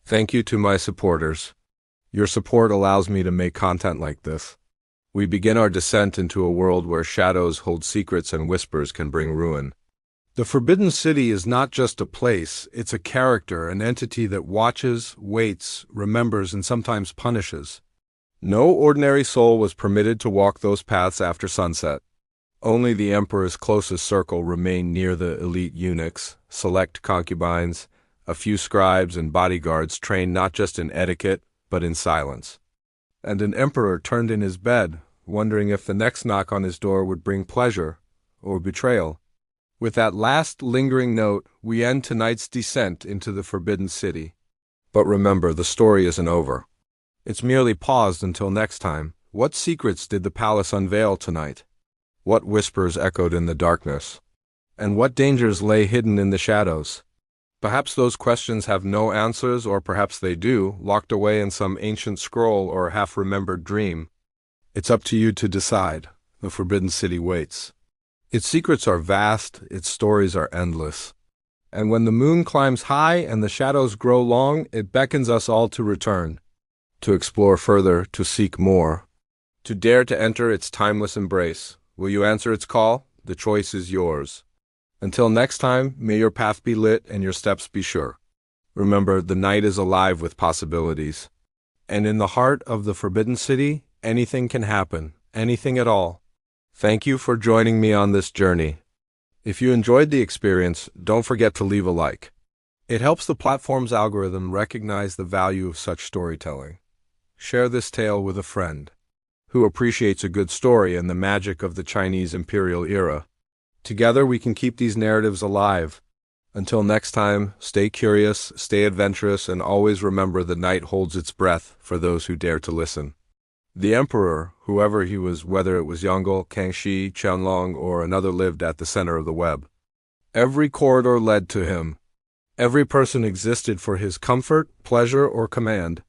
Thank you to my supporters. Your support allows me to make content like this. We begin our descent into a world where shadows hold secrets and whispers can bring ruin. The Forbidden City is not just a place, it's a character, an entity that watches, waits, remembers, and sometimes punishes. No ordinary soul was permitted to walk those paths after sunset. Only the emperor's closest circle remained near the elite eunuchs, select concubines, a few scribes and bodyguards trained not just in etiquette, but in silence. And an emperor turned in his bed, wondering if the next knock on his door would bring pleasure or betrayal. With that last lingering note, we end tonight's descent into the Forbidden City. But remember, the story isn't over. It's merely paused until next time. What secrets did the palace unveil tonight? What whispers echoed in the darkness? And what dangers lay hidden in the shadows? Perhaps those questions have no answers, or perhaps they do, locked away in some ancient scroll or half-remembered dream. It's up to you to decide. The Forbidden City waits. Its secrets are vast, its stories are endless. And when the moon climbs high and the shadows grow long, it beckons us all to return, to explore further, to seek more, to dare to enter its timeless embrace. Will you answer its call? The choice is yours. Until next time, may your path be lit and your steps be sure. Remember, the night is alive with possibilities. And in the heart of the Forbidden City, anything can happen, anything at all. Thank you for joining me on this journey. If you enjoyed the experience, don't forget to leave a like. It helps the platform's algorithm recognize the value of such storytelling. Share this tale with a friend who appreciates a good story and the magic of the Chinese imperial era. Together we can keep these narratives alive. Until next time, stay curious, stay adventurous, and always remember the night holds its breath for those who dare to listen. The emperor, whoever he was, whether it was Yongle, Kangxi, Qianlong, or another, lived at the center of the web. Every corridor led to him. Every person existed for his comfort, pleasure, or command.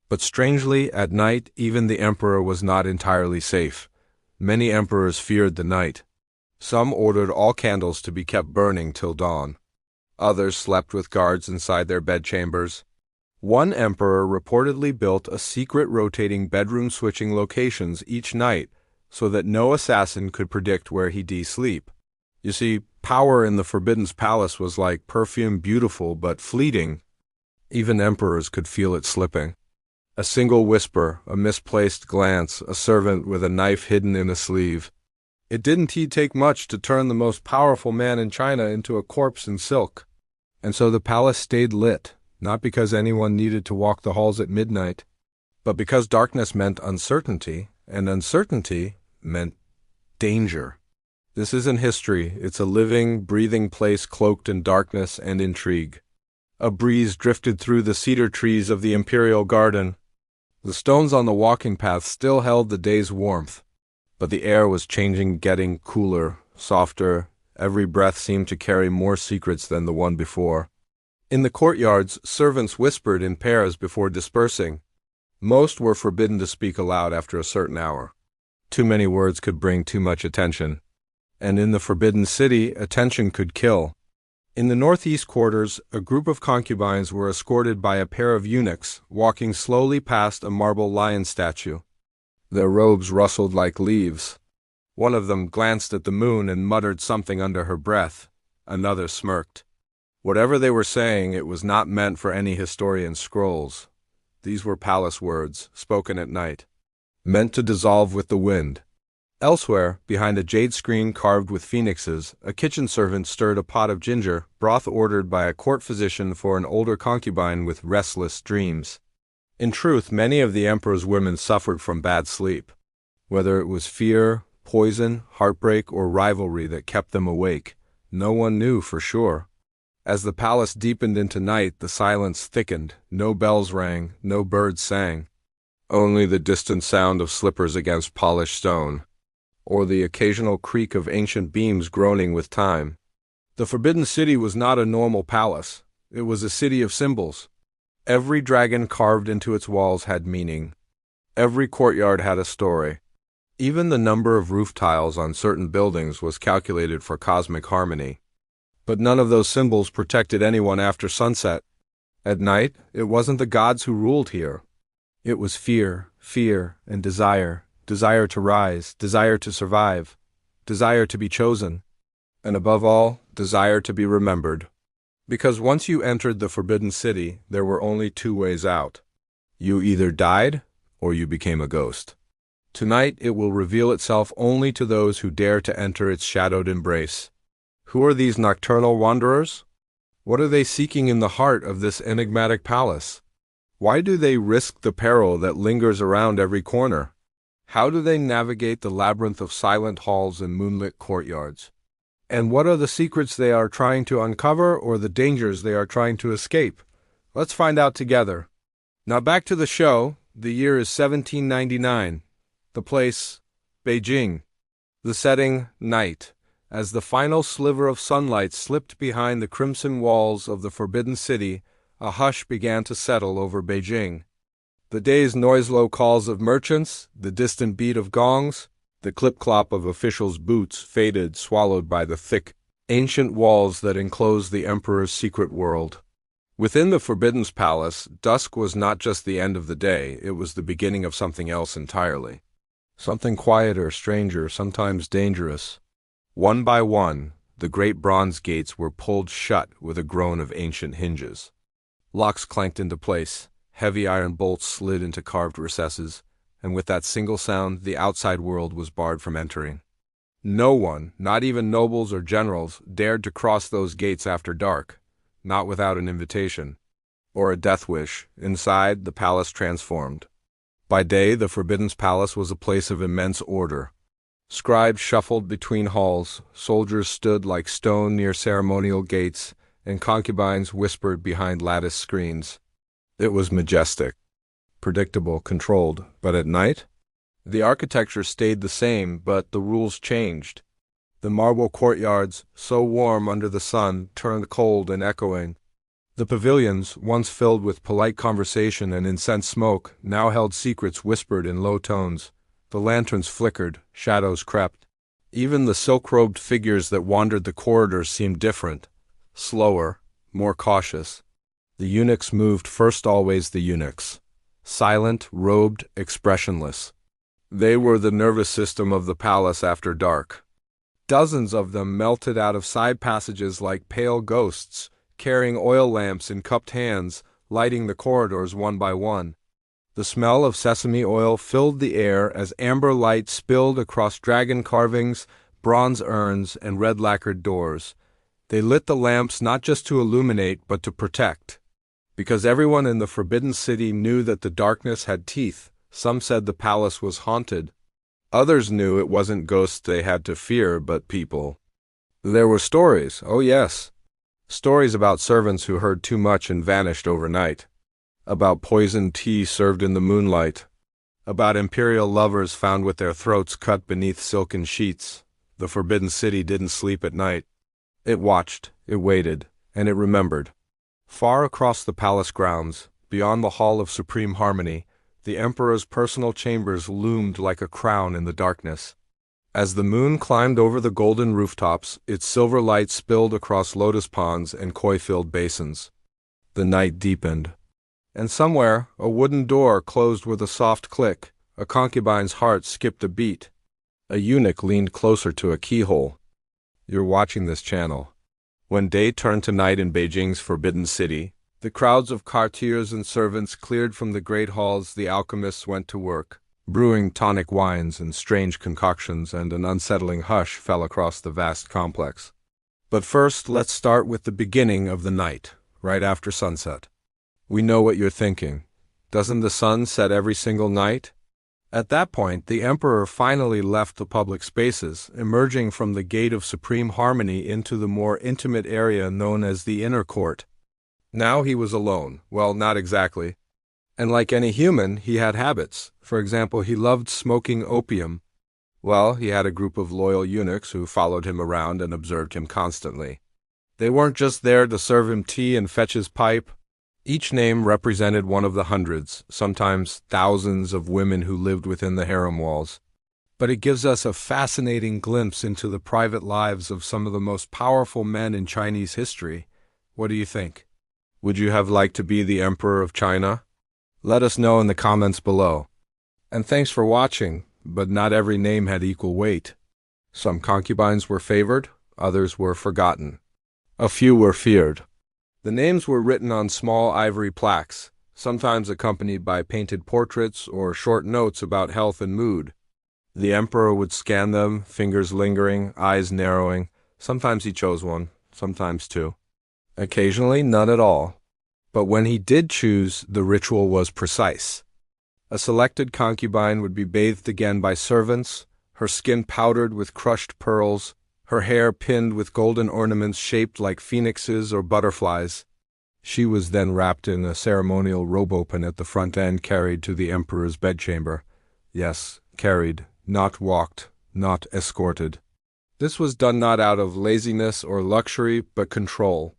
But strangely, at night, even the emperor was not entirely safe. Many emperors feared the night. Some ordered all candles to be kept burning till dawn. Others slept with guards inside their bedchambers. One emperor reportedly built a secret rotating bedroom switching locations each night so that no assassin could predict where he'd sleep. You see, power in the Forbidden's palace was like perfume, beautiful but fleeting. Even emperors could feel it slipping. A single whisper, a misplaced glance, a servant with a knife hidden in a sleeve. It didn't take much to turn the most powerful man in China into a corpse in silk. And so the palace stayed lit, not because anyone needed to walk the halls at midnight, but because darkness meant uncertainty, and uncertainty meant danger. This isn't history, it's a living, breathing place cloaked in darkness and intrigue. A breeze drifted through the cedar trees of the imperial garden. The stones on the walking path still held the day's warmth. But the air was changing, getting cooler, softer. Every breath seemed to carry more secrets than the one before. In the courtyards, servants whispered in pairs before dispersing. Most were forbidden to speak aloud after a certain hour. Too many words could bring too much attention. And in the Forbidden City, attention could kill. In the northeast quarters, a group of concubines were escorted by a pair of eunuchs, walking slowly past a marble lion statue. Their robes rustled like leaves. One of them glanced at the moon and muttered something under her breath. Another smirked. Whatever they were saying, it was not meant for any historian's scrolls. These were palace words, spoken at night, meant to dissolve with the wind. Elsewhere, behind a jade screen carved with phoenixes, a kitchen servant stirred a pot of ginger, broth ordered by a court physician for an older concubine with restless dreams. In truth, many of the emperor's women suffered from bad sleep. Whether it was fear, poison, heartbreak, or rivalry that kept them awake, no one knew for sure. As the palace deepened into night, the silence thickened. No bells rang, no birds sang. Only the distant sound of slippers against polished stone, or the occasional creak of ancient beams groaning with time. The Forbidden City was not a normal palace. It was a city of symbols. Every dragon carved into its walls had meaning. Every courtyard had a story. Even the number of roof tiles on certain buildings was calculated for cosmic harmony. But none of those symbols protected anyone after sunset. At night, it wasn't the gods who ruled here. It was fear, fear, and desire, desire to rise, desire to survive, desire to be chosen, and above all, desire to be remembered. Because once you entered the Forbidden City, there were only two ways out. You either died, or you became a ghost. Tonight it will reveal itself only to those who dare to enter its shadowed embrace. Who are these nocturnal wanderers? What are they seeking in the heart of this enigmatic palace? Why do they risk the peril that lingers around every corner? How do they navigate the labyrinth of silent halls and moonlit courtyards? And what are the secrets they are trying to uncover or the dangers they are trying to escape? Let's find out together. Now back to the show. The year is 1799. The place, Beijing. The setting, night. As the final sliver of sunlight slipped behind the crimson walls of the Forbidden City, a hush began to settle over Beijing. The day's noislow calls of merchants, the distant beat of gongs, the clip-clop of officials' boots faded, swallowed by the thick, ancient walls that enclosed the emperor's secret world. Within the Forbidden's palace, dusk was not just the end of the day, it was the beginning of something else entirely. Something quieter, stranger, sometimes dangerous. One by one, the great bronze gates were pulled shut with a groan of ancient hinges. Locks clanked into place, heavy iron bolts slid into carved recesses, and with that single sound, the outside world was barred from entering. No one, not even nobles or generals, dared to cross those gates after dark, not without an invitation, or a death wish. Inside, the palace transformed. By day, the Forbidden's palace was a place of immense order. Scribes shuffled between halls, soldiers stood like stone near ceremonial gates, and concubines whispered behind lattice screens. It was majestic, predictable, controlled, but at night? The architecture stayed the same, but the rules changed. The marble courtyards, so warm under the sun, turned cold and echoing. The pavilions, once filled with polite conversation and incense smoke, now held secrets whispered in low tones. The lanterns flickered, shadows crept. Even the silk-robed figures that wandered the corridors seemed different, slower, more cautious. The eunuchs moved first, always the eunuchs. Silent, robed, expressionless. They were the nervous system of the palace after dark. Dozens of them melted out of side passages like pale ghosts, carrying oil lamps in cupped hands, lighting the corridors one by one. The smell of sesame oil filled the air as amber light spilled across dragon carvings, bronze urns, and red-lacquered doors. They lit the lamps not just to illuminate, but to protect. Because everyone in the Forbidden City knew that the darkness had teeth. Some said the palace was haunted. Others knew it wasn't ghosts they had to fear, but people. There were stories, oh yes. Stories about servants who heard too much and vanished overnight. About poisoned tea served in the moonlight. About imperial lovers found with their throats cut beneath silken sheets. The Forbidden City didn't sleep at night. It watched, it waited, and it remembered. Far across the palace grounds, beyond the Hall of Supreme Harmony, the emperor's personal chambers loomed like a crown in the darkness. As the moon climbed over the golden rooftops, its silver light spilled across lotus ponds and koi-filled basins. The night deepened. And somewhere, a wooden door closed with a soft click. A concubine's heart skipped a beat. A eunuch leaned closer to a keyhole. You're watching this channel. When day turned to night in Beijing's Forbidden City, the crowds of courtiers and servants cleared from the great halls. The alchemists went to work, brewing tonic wines and strange concoctions, and an unsettling hush fell across the vast complex. But first, let's start with the beginning of the night, right after sunset. We know what you're thinking. Doesn't the sun set every single night? At that point, the emperor finally left the public spaces, emerging from the gate of supreme harmony into the more intimate area known as the inner court. Now he was alone. Well, not exactly. And like any human, he had habits. For example, he loved smoking opium. Well, he had a group of loyal eunuchs who followed him around and observed him constantly. They weren't just there to serve him tea and fetch his pipe. Each name represented one of the hundreds, sometimes thousands of women who lived within the harem walls. But it gives us a fascinating glimpse into the private lives of some of the most powerful men in Chinese history. What do you think? Would you have liked to be the Emperor of China? Let us know in the comments below. And thanks for watching, but not every name had equal weight. Some concubines were favored, others were forgotten. A few were feared. The names were written on small ivory plaques, sometimes accompanied by painted portraits or short notes about health and mood. The emperor would scan them, fingers lingering, eyes narrowing. Sometimes he chose one, sometimes two. Occasionally, none at all. But when he did choose, the ritual was precise. A selected concubine would be bathed again by servants, her skin powdered with crushed pearls, her hair pinned with golden ornaments shaped like phoenixes or butterflies. She was then wrapped in a ceremonial robe open at the front end, carried to the emperor's bedchamber. Yes, carried, not walked, not escorted. This was done not out of laziness or luxury, but control.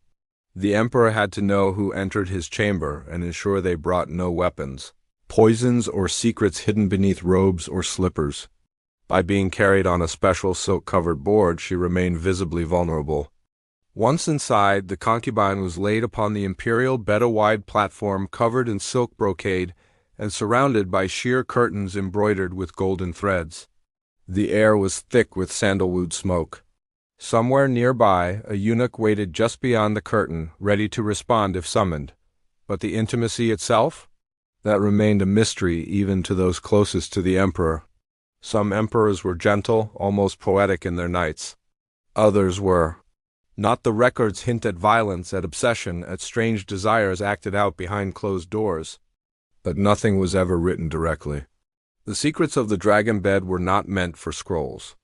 The emperor had to know who entered his chamber and ensure they brought no weapons, poisons or secrets hidden beneath robes or slippers. By being carried on a special silk-covered board, she remained visibly vulnerable. Once inside, the concubine was laid upon the imperial bed-wide platform covered in silk brocade and surrounded by sheer curtains embroidered with golden threads. The air was thick with sandalwood smoke. Somewhere nearby, a eunuch waited just beyond the curtain, ready to respond if summoned. But the intimacy itself? That remained a mystery even to those closest to the emperor. Some emperors were gentle, almost poetic in their nights. Others were not. The records hint at violence, at obsession, at strange desires acted out behind closed doors. But nothing was ever written directly. The secrets of the dragon bed were not meant for scrolls.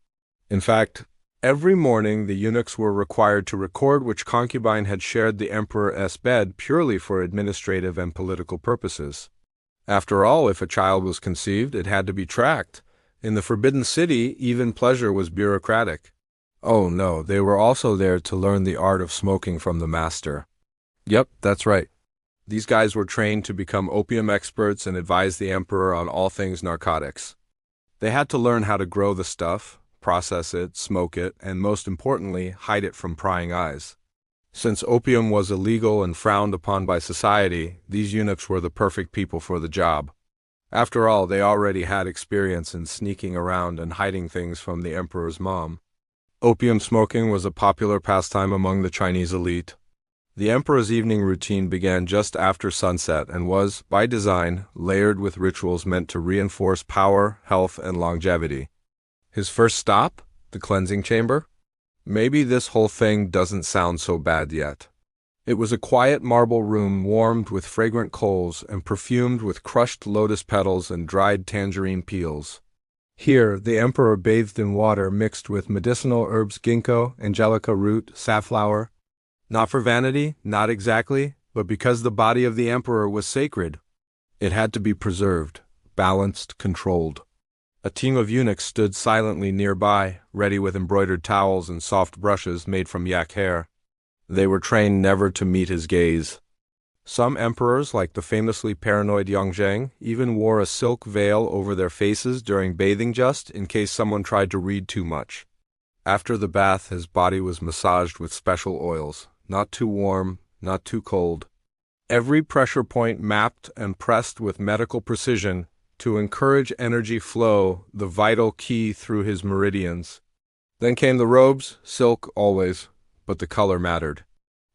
In fact, every morning the eunuchs were required to record which concubine had shared the emperor's bed purely for administrative and political purposes. After all, if a child was conceived, it had to be tracked. In the Forbidden City, even pleasure was bureaucratic. Oh no, they were also there to learn the art of smoking from the master. Yep, that's right. These guys were trained to become opium experts and advise the emperor on all things narcotics. They had to learn how to grow the stuff, process it, smoke it, and most importantly, hide it from prying eyes. Since opium was illegal and frowned upon by society, these eunuchs were the perfect people for the job. After all, they already had experience in sneaking around and hiding things from the emperor's mom. Opium smoking was a popular pastime among the Chinese elite. The emperor's evening routine began just after sunset and was, by design, layered with rituals meant to reinforce power, health, and longevity. His first stop? The cleansing chamber? Maybe this whole thing doesn't sound so bad yet. It was a quiet marble room warmed with fragrant coals and perfumed with crushed lotus petals and dried tangerine peels. Here, the emperor bathed in water mixed with medicinal herbs ginkgo, angelica root, safflower. Not for vanity, not exactly, but because the body of the emperor was sacred. It had to be preserved, balanced, controlled. A team of eunuchs stood silently nearby, ready with embroidered towels and soft brushes made from yak hair. They were trained never to meet his gaze. Some emperors, like the famously paranoid Yongzheng, even wore a silk veil over their faces during bathing just in case someone tried to read too much. After the bath, his body was massaged with special oils, not too warm, not too cold. Every pressure point mapped and pressed with medical precision to encourage energy flow, the vital key through his meridians. Then came the robes, silk always. But the color mattered.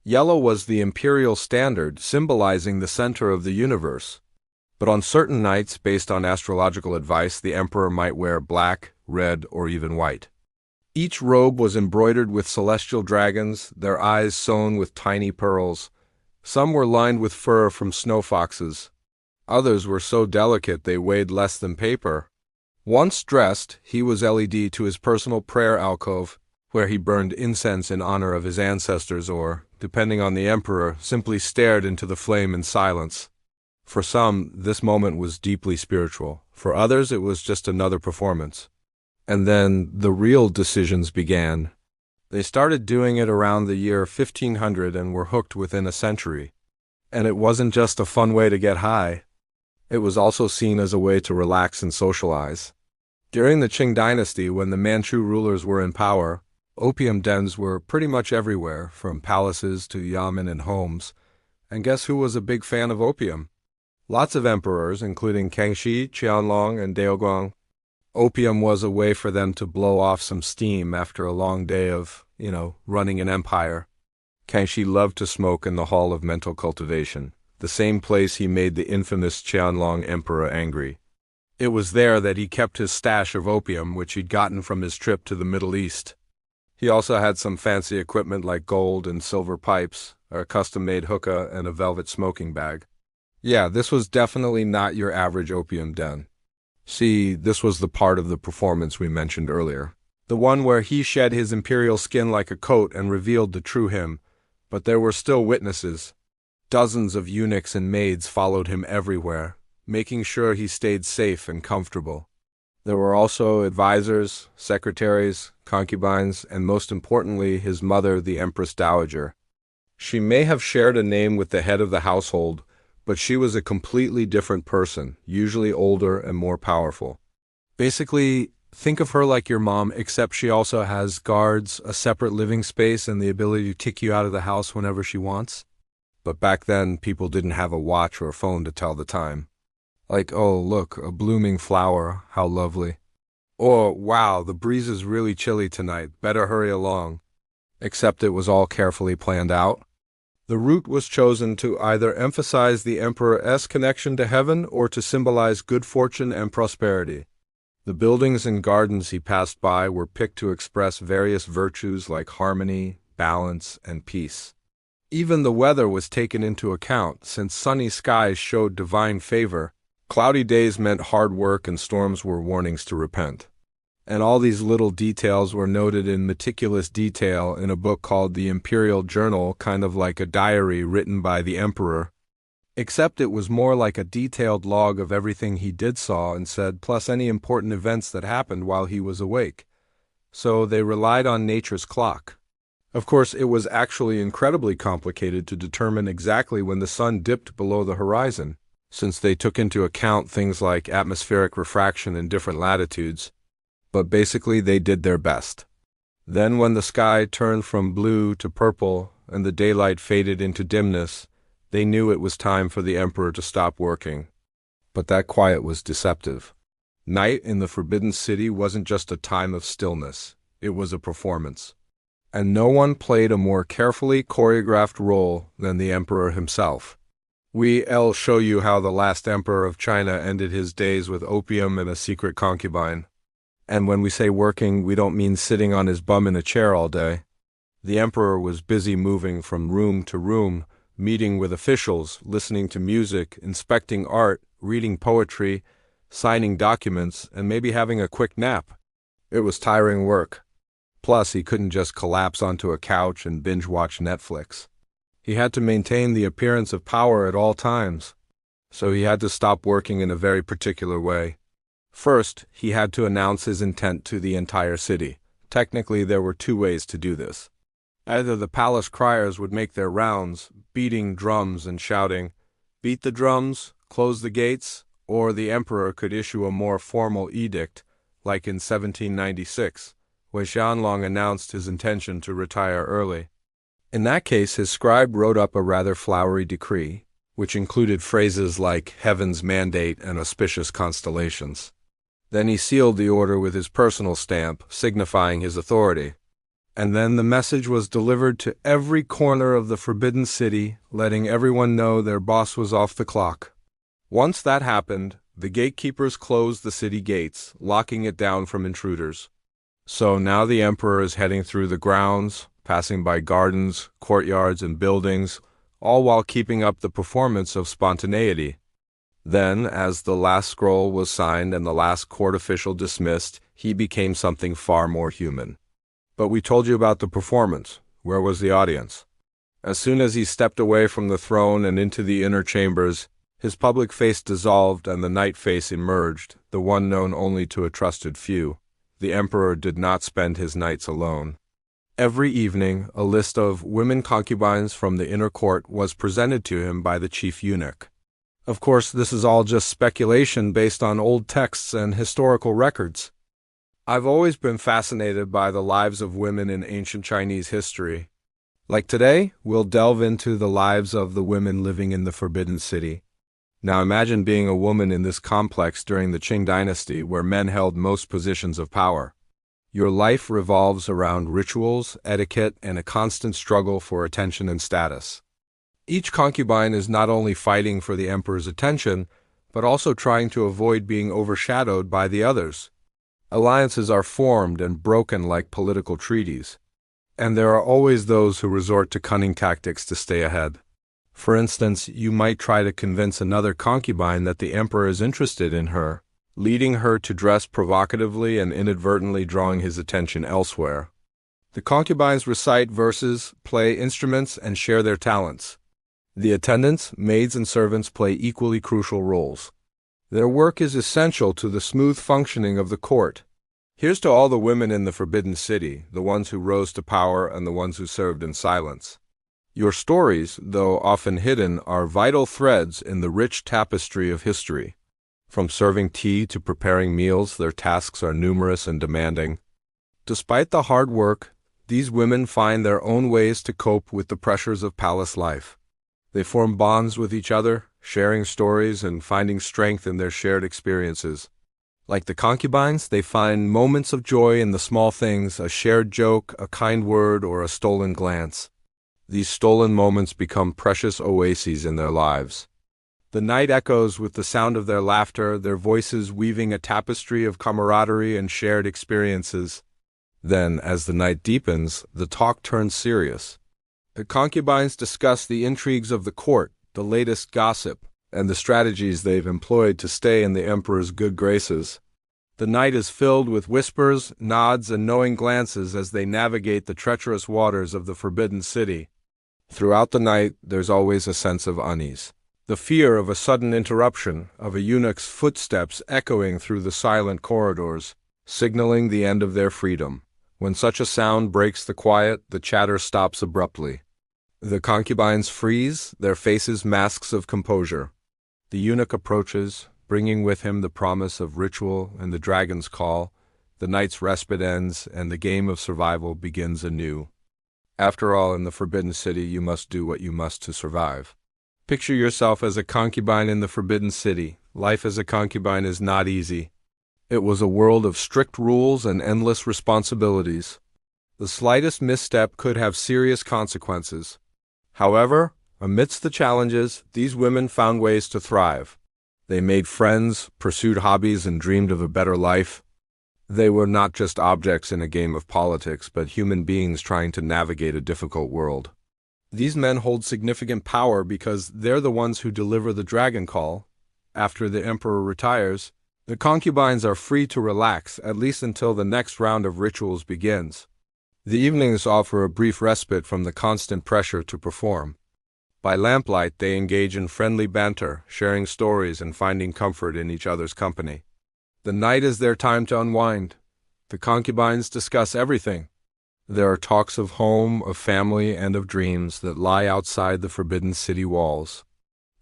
Yellow was the imperial standard, symbolizing the center of the universe. But on certain nights, based on astrological advice, the emperor might wear black, red, or even white. Each robe was embroidered with celestial dragons, their eyes sewn with tiny pearls. Some were lined with fur from snow foxes. Others were so delicate they weighed less than paper. Once dressed, he was led to his personal prayer alcove, where he burned incense in honor of his ancestors or, depending on the emperor, simply stared into the flame in silence. For some, this moment was deeply spiritual. For others, it was just another performance. And then the real decisions began. They started doing it around the year 1500 and were hooked within a century. And it wasn't just a fun way to get high. It was also seen as a way to relax and socialize. During the Qing dynasty, when the Manchu rulers were in power, opium dens were pretty much everywhere, from palaces to yamen and homes. And guess who was a big fan of opium? Lots of emperors, including Kangxi, Qianlong, and Daoguang. Opium was a way for them to blow off some steam after a long day of, running an empire. Kangxi loved to smoke in the Hall of Mental Cultivation, the same place he made the infamous Qianlong emperor angry. It was there that he kept his stash of opium, which he'd gotten from his trip to the Middle East. He also had some fancy equipment like gold and silver pipes, a custom-made hookah, and a velvet smoking bag. Yeah, this was definitely not your average opium den. See, this was the part of the performance we mentioned earlier. The one where he shed his imperial skin like a coat and revealed the true him. But there were still witnesses. Dozens of eunuchs and maids followed him everywhere, making sure he stayed safe and comfortable. There were also advisors, secretaries, concubines, and most importantly, his mother, the Empress Dowager. She may have shared a name with the head of the household, but she was a completely different person, usually older and more powerful. Basically, think of her like your mom, except she also has guards, a separate living space, and the ability to kick you out of the house whenever she wants. But back then, people didn't have a watch or a phone to tell the time. Like, oh, look, a blooming flower, how lovely. Or, wow, the breeze is really chilly tonight, better hurry along. Except it was all carefully planned out. The route was chosen to either emphasize the emperor's connection to heaven or to symbolize good fortune and prosperity. The buildings and gardens he passed by were picked to express various virtues like harmony, balance, and peace. Even the weather was taken into account, since sunny skies showed divine favor. Cloudy days meant hard work and storms were warnings to repent. And all these little details were noted in meticulous detail in a book called the Imperial Journal, kind of like a diary written by the emperor. Except it was more like a detailed log of everything he did saw and said, plus any important events that happened while he was awake. So they relied on nature's clock. Of course, it was actually incredibly complicated to determine exactly when the sun dipped below the horizon, since they took into account things like atmospheric refraction in different latitudes. But basically they did their best. Then when the sky turned from blue to purple and the daylight faded into dimness, they knew it was time for the emperor to stop working. But that quiet was deceptive. Night in the Forbidden City wasn't just a time of stillness, it was a performance. And no one played a more carefully choreographed role than the emperor himself. We'll show you how the last emperor of China ended his days with opium and a secret concubine. And when we say working, we don't mean sitting on his bum in a chair all day. The emperor was busy moving from room to room, meeting with officials, listening to music, inspecting art, reading poetry, signing documents, and maybe having a quick nap. It was tiring work. Plus, he couldn't just collapse onto a couch and binge-watch Netflix. He had to maintain the appearance of power at all times. So he had to stop working in a very particular way. First, he had to announce his intent to the entire city. Technically, there were two ways to do this. Either the palace criers would make their rounds, beating drums and shouting, "Beat the drums, close the gates," or the emperor could issue a more formal edict, like in 1796, when Qianlong announced his intention to retire early. In that case, his scribe wrote up a rather flowery decree, which included phrases like heaven's mandate and auspicious constellations. Then he sealed the order with his personal stamp, signifying his authority. And then the message was delivered to every corner of the Forbidden City, letting everyone know their boss was off the clock. Once that happened, the gatekeepers closed the city gates, locking it down from intruders. So now the emperor is heading through the grounds, passing by gardens, courtyards, and buildings, all while keeping up the performance of spontaneity. Then, as the last scroll was signed and the last court official dismissed, he became something far more human. But we told you about the performance. Where was the audience? As soon as he stepped away from the throne and into the inner chambers, his public face dissolved and the night face emerged, the one known only to a trusted few. The emperor did not spend his nights alone. Every evening, a list of women concubines from the inner court was presented to him by the chief eunuch. Of course, this is all just speculation based on old texts and historical records. I've always been fascinated by the lives of women in ancient Chinese history. Like today, we'll delve into the lives of the women living in the Forbidden City. Now imagine being a woman in this complex during the Qing dynasty where men held most positions of power. Your life revolves around rituals, etiquette, and a constant struggle for attention and status. Each concubine is not only fighting for the emperor's attention, but also trying to avoid being overshadowed by the others. Alliances are formed and broken like political treaties, and there are always those who resort to cunning tactics to stay ahead. For instance, you might try to convince another concubine that the emperor is interested in her, leading her to dress provocatively and inadvertently drawing his attention elsewhere. The concubines recite verses, play instruments, and share their talents. The attendants, maids, and servants play equally crucial roles. Their work is essential to the smooth functioning of the court. Here's to all the women in the Forbidden City, the ones who rose to power and the ones who served in silence. Your stories, though often hidden, are vital threads in the rich tapestry of history. From serving tea to preparing meals, their tasks are numerous and demanding. Despite the hard work, these women find their own ways to cope with the pressures of palace life. They form bonds with each other, sharing stories and finding strength in their shared experiences. Like the concubines, they find moments of joy in the small things, a shared joke, a kind word, or a stolen glance. These stolen moments become precious oases in their lives. The night echoes with the sound of their laughter, their voices weaving a tapestry of camaraderie and shared experiences. Then, as the night deepens, the talk turns serious. The concubines discuss the intrigues of the court, the latest gossip, and the strategies they've employed to stay in the emperor's good graces. The night is filled with whispers, nods, and knowing glances as they navigate the treacherous waters of the Forbidden City. Throughout the night, there's always a sense of unease. The fear of a sudden interruption, of a eunuch's footsteps echoing through the silent corridors, signaling the end of their freedom. When such a sound breaks the quiet, the chatter stops abruptly. The concubines freeze, their faces masks of composure. The eunuch approaches, bringing with him the promise of ritual and the dragon's call. The night's respite ends, and the game of survival begins anew. After all, in the Forbidden City, you must do what you must to survive. Picture yourself as a concubine in the Forbidden City. Life as a concubine is not easy. It was a world of strict rules and endless responsibilities. The slightest misstep could have serious consequences. However, amidst the challenges, these women found ways to thrive. They made friends, pursued hobbies, and dreamed of a better life. They were not just objects in a game of politics, but human beings trying to navigate a difficult world. These men hold significant power because they're the ones who deliver the dragon call. After the emperor retires, the concubines are free to relax, at least until the next round of rituals begins. The evenings offer a brief respite from the constant pressure to perform. By lamplight, they engage in friendly banter, sharing stories and finding comfort in each other's company. The night is their time to unwind. The concubines discuss everything. There are talks of home, of family, and of dreams that lie outside the Forbidden City walls.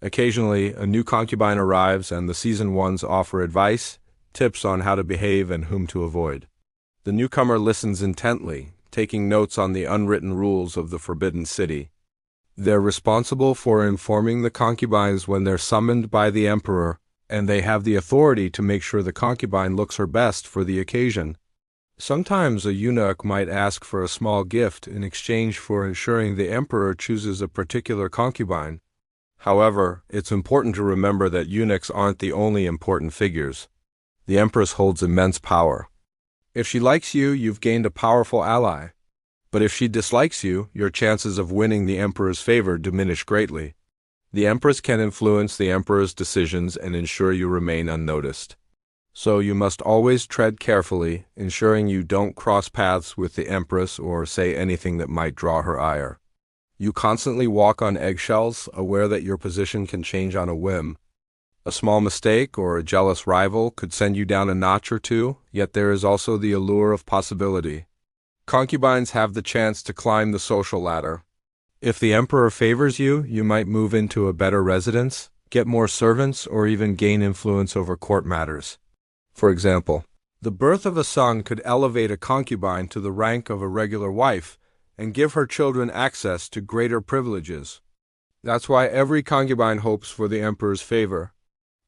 Occasionally, a new concubine arrives and the seasoned ones offer advice, tips on how to behave and whom to avoid. The newcomer listens intently, taking notes on the unwritten rules of the Forbidden City. They're responsible for informing the concubines when they're summoned by the emperor, and they have the authority to make sure the concubine looks her best for the occasion. Sometimes a eunuch might ask for a small gift in exchange for ensuring the emperor chooses a particular concubine. However, it's important to remember that eunuchs aren't the only important figures. The empress holds immense power. If she likes you, you've gained a powerful ally. But if she dislikes you, your chances of winning the emperor's favor diminish greatly. The empress can influence the emperor's decisions and ensure you remain unnoticed. So you must always tread carefully, ensuring you don't cross paths with the empress or say anything that might draw her ire. You constantly walk on eggshells, aware that your position can change on a whim. A small mistake or a jealous rival could send you down a notch or two, yet there is also the allure of possibility. Concubines have the chance to climb the social ladder. If the emperor favors you, you might move into a better residence, get more servants, or even gain influence over court matters. For example, the birth of a son could elevate a concubine to the rank of a regular wife, and give her children access to greater privileges. That's why every concubine hopes for the emperor's favor,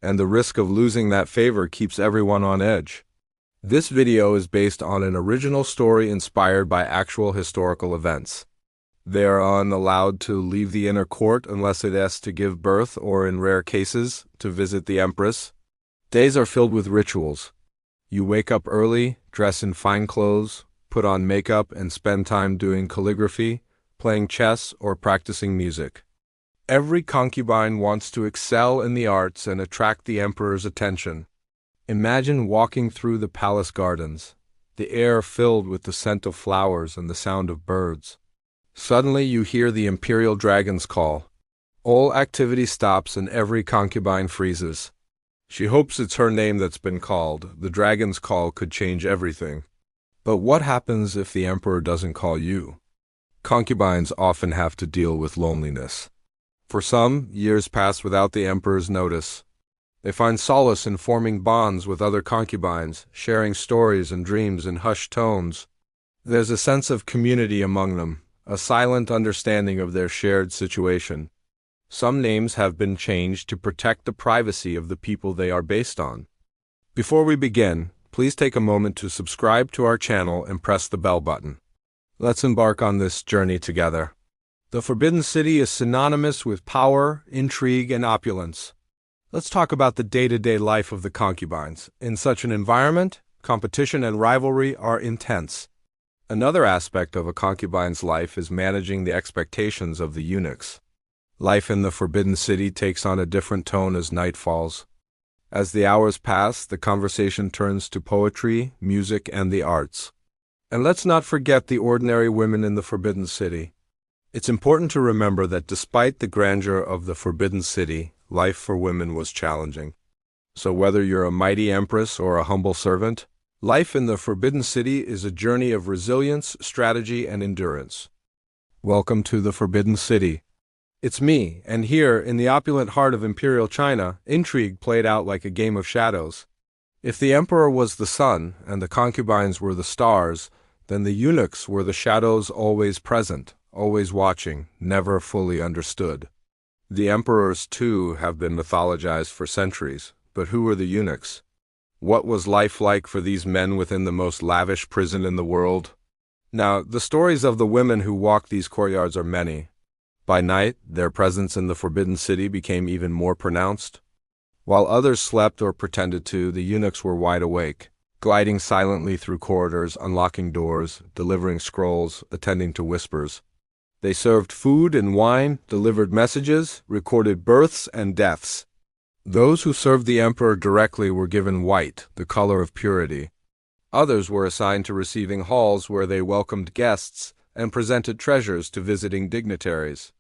and the risk of losing that favor keeps everyone on edge. This video is based on an original story inspired by actual historical events. They are unallowed to leave the inner court unless it has to give birth or, in rare cases, to visit the empress. Days are filled with rituals. You wake up early, dress in fine clothes, put on makeup, and spend time doing calligraphy, playing chess, or practicing music. Every concubine wants to excel in the arts and attract the emperor's attention. Imagine walking through the palace gardens, the air filled with the scent of flowers and the sound of birds. Suddenly you hear the imperial dragon's call. All activity stops and every concubine freezes. She hopes it's her name that's been called. The dragon's call could change everything. But what happens if the emperor doesn't call you? Concubines often have to deal with loneliness. For some, years pass without the emperor's notice. They find solace in forming bonds with other concubines, sharing stories and dreams in hushed tones. There's a sense of community among them, a silent understanding of their shared situation. Some names have been changed to protect the privacy of the people they are based on. Before we begin, please take a moment to subscribe to our channel and press the bell button. Let's embark on this journey together. The Forbidden City is synonymous with power, intrigue, and opulence. Let's talk about the day-to-day life of the concubines. In such an environment, competition and rivalry are intense. Another aspect of a concubine's life is managing the expectations of the eunuchs. Life in the Forbidden City takes on a different tone as night falls. As the hours pass, the conversation turns to poetry, music, and the arts. And let's not forget the ordinary women in the Forbidden City. It's important to remember that despite the grandeur of the Forbidden City, life for women was challenging. So whether you're a mighty empress or a humble servant, life in the Forbidden City is a journey of resilience, strategy, and endurance. Welcome to the Forbidden City. It's me, and here, in the opulent heart of Imperial China, intrigue played out like a game of shadows. If the emperor was the sun and the concubines were the stars, then the eunuchs were the shadows always present, always watching, never fully understood. The emperors, too, have been mythologized for centuries, but who were the eunuchs? What was life like for these men within the most lavish prison in the world? Now, the stories of the women who walked these courtyards are many. By night, their presence in the Forbidden City became even more pronounced. While others slept or pretended to, the eunuchs were wide awake, gliding silently through corridors, unlocking doors, delivering scrolls, attending to whispers. They served food and wine, delivered messages, recorded births and deaths. Those who served the emperor directly were given white, the color of purity. Others were assigned to receiving halls where they welcomed guests and presented treasures to visiting dignitaries.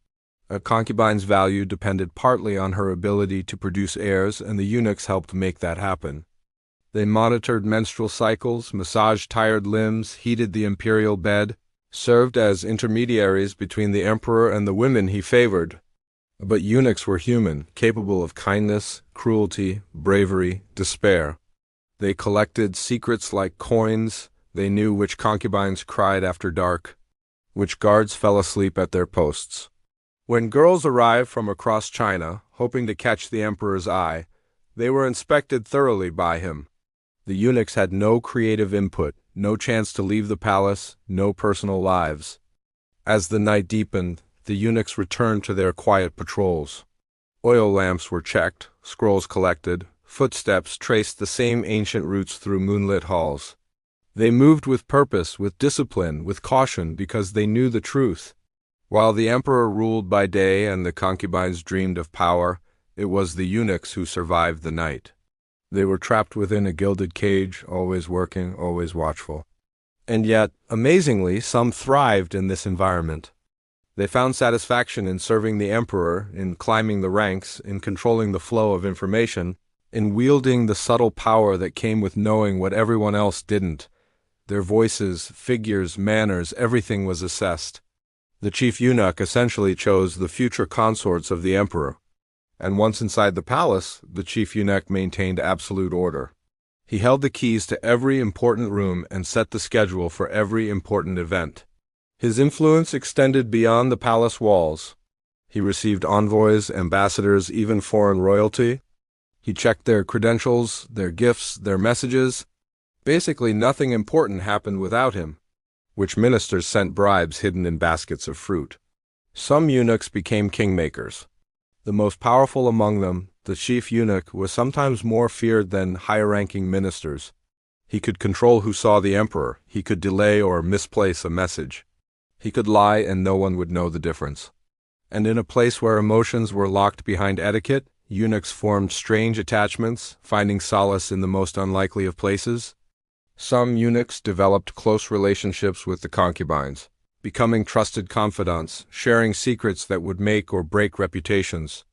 A concubine's value depended partly on her ability to produce heirs, and the eunuchs helped make that happen. They monitored menstrual cycles, massaged tired limbs, heated the imperial bed, served as intermediaries between the emperor and the women he favored. But eunuchs were human, capable of kindness, cruelty, bravery, despair. They collected secrets like coins. They knew which concubines cried after dark, which guards fell asleep at their posts. When girls arrived from across China, hoping to catch the emperor's eye, they were inspected thoroughly by him. The eunuchs had no creative input, no chance to leave the palace, no personal lives. As the night deepened, the eunuchs returned to their quiet patrols. Oil lamps were checked, scrolls collected, footsteps traced the same ancient routes through moonlit halls. They moved with purpose, with discipline, with caution, because they knew the truth. While the emperor ruled by day and the concubines dreamed of power, it was the eunuchs who survived the night. They were trapped within a gilded cage, always working, always watchful. And yet, amazingly, some thrived in this environment. They found satisfaction in serving the emperor, in climbing the ranks, in controlling the flow of information, in wielding the subtle power that came with knowing what everyone else didn't. Their voices, figures, manners, everything was assessed. The chief eunuch essentially chose the future consorts of the emperor. And once inside the palace, the chief eunuch maintained absolute order. He held the keys to every important room and set the schedule for every important event. His influence extended beyond the palace walls. He received envoys, ambassadors, even foreign royalty. He checked their credentials, their gifts, their messages. Basically, nothing important happened without him. Which ministers sent bribes hidden in baskets of fruit. Some eunuchs became kingmakers. The most powerful among them, the chief eunuch, was sometimes more feared than higher-ranking ministers. He could control who saw the emperor. He could delay or misplace a message. He could lie and no one would know the difference. And in a place where emotions were locked behind etiquette, eunuchs formed strange attachments, finding solace in the most unlikely of places. Some eunuchs developed close relationships with the concubines, becoming trusted confidants, sharing secrets that would make or break reputations.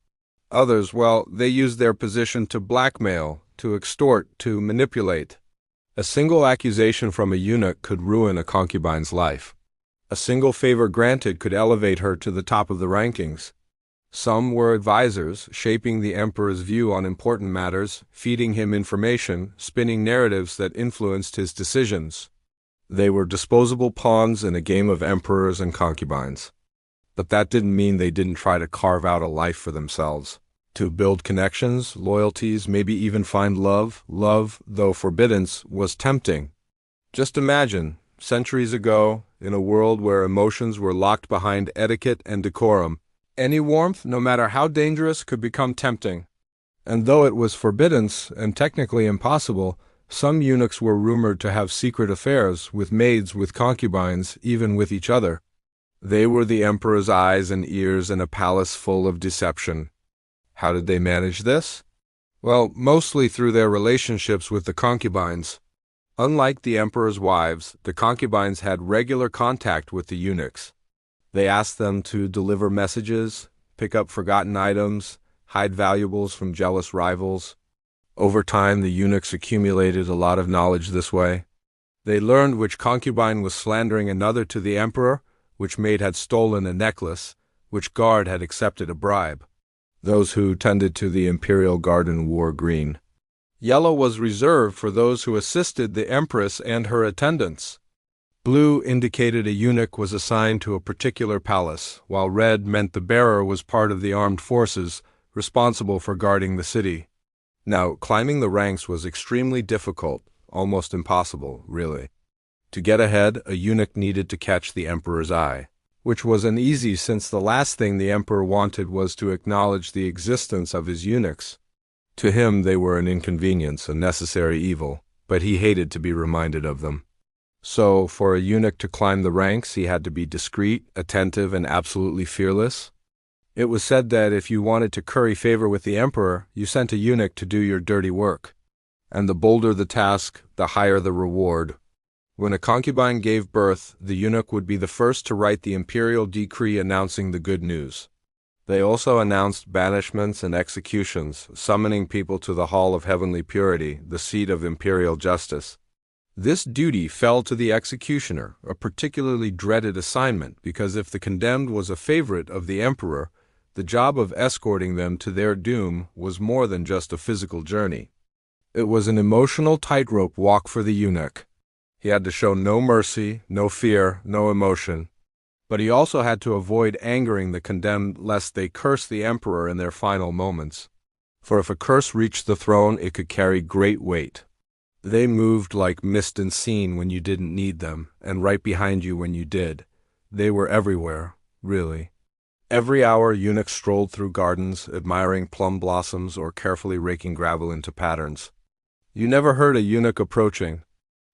Others, well, they used their position to blackmail, to extort, to manipulate. A single accusation from a eunuch could ruin a concubine's life. A single favor granted could elevate her to the top of the rankings. Some were advisors, shaping the emperor's view on important matters, feeding him information, spinning narratives that influenced his decisions. They were disposable pawns in a game of emperors and concubines. But that didn't mean they didn't try to carve out a life for themselves. To build connections, loyalties, maybe even find love. Love, though forbidden, was tempting. Just imagine, centuries ago, in a world where emotions were locked behind etiquette and decorum, any warmth, no matter how dangerous, could become tempting. And though it was forbidden and technically impossible, some eunuchs were rumored to have secret affairs with maids, with concubines, even with each other. They were the emperor's eyes and ears in a palace full of deception. How did they manage this? Well, mostly through their relationships with the concubines. Unlike the emperor's wives, the concubines had regular contact with the eunuchs. They asked them to deliver messages, pick up forgotten items, hide valuables from jealous rivals. Over time, the eunuchs accumulated a lot of knowledge this way. They learned which concubine was slandering another to the emperor, which maid had stolen a necklace, which guard had accepted a bribe. Those who tended to the imperial garden wore green. Yellow was reserved for those who assisted the empress and her attendants. Blue indicated a eunuch was assigned to a particular palace, while red meant the bearer was part of the armed forces responsible for guarding the city. Now, climbing the ranks was extremely difficult, almost impossible, really. To get ahead, a eunuch needed to catch the emperor's eye, which was uneasy since the last thing the emperor wanted was to acknowledge the existence of his eunuchs. To him, they were an inconvenience, a necessary evil, but he hated to be reminded of them. So, for a eunuch to climb the ranks, he had to be discreet, attentive, and absolutely fearless. It was said that if you wanted to curry favor with the emperor, you sent a eunuch to do your dirty work. And the bolder the task, the higher the reward. When a concubine gave birth, the eunuch would be the first to write the imperial decree announcing the good news. They also announced banishments and executions, summoning people to the Hall of Heavenly Purity, the seat of imperial justice. This duty fell to the executioner, a particularly dreaded assignment, because if the condemned was a favorite of the emperor, the job of escorting them to their doom was more than just a physical journey. It was an emotional tightrope walk for the eunuch. He had to show no mercy, no fear, no emotion. But he also had to avoid angering the condemned lest they curse the emperor in their final moments. For if a curse reached the throne, it could carry great weight. They moved like mist and scene when you didn't need them, and right behind you when you did. They were everywhere, really. Every hour eunuchs strolled through gardens, admiring plum blossoms or carefully raking gravel into patterns. You never heard a eunuch approaching.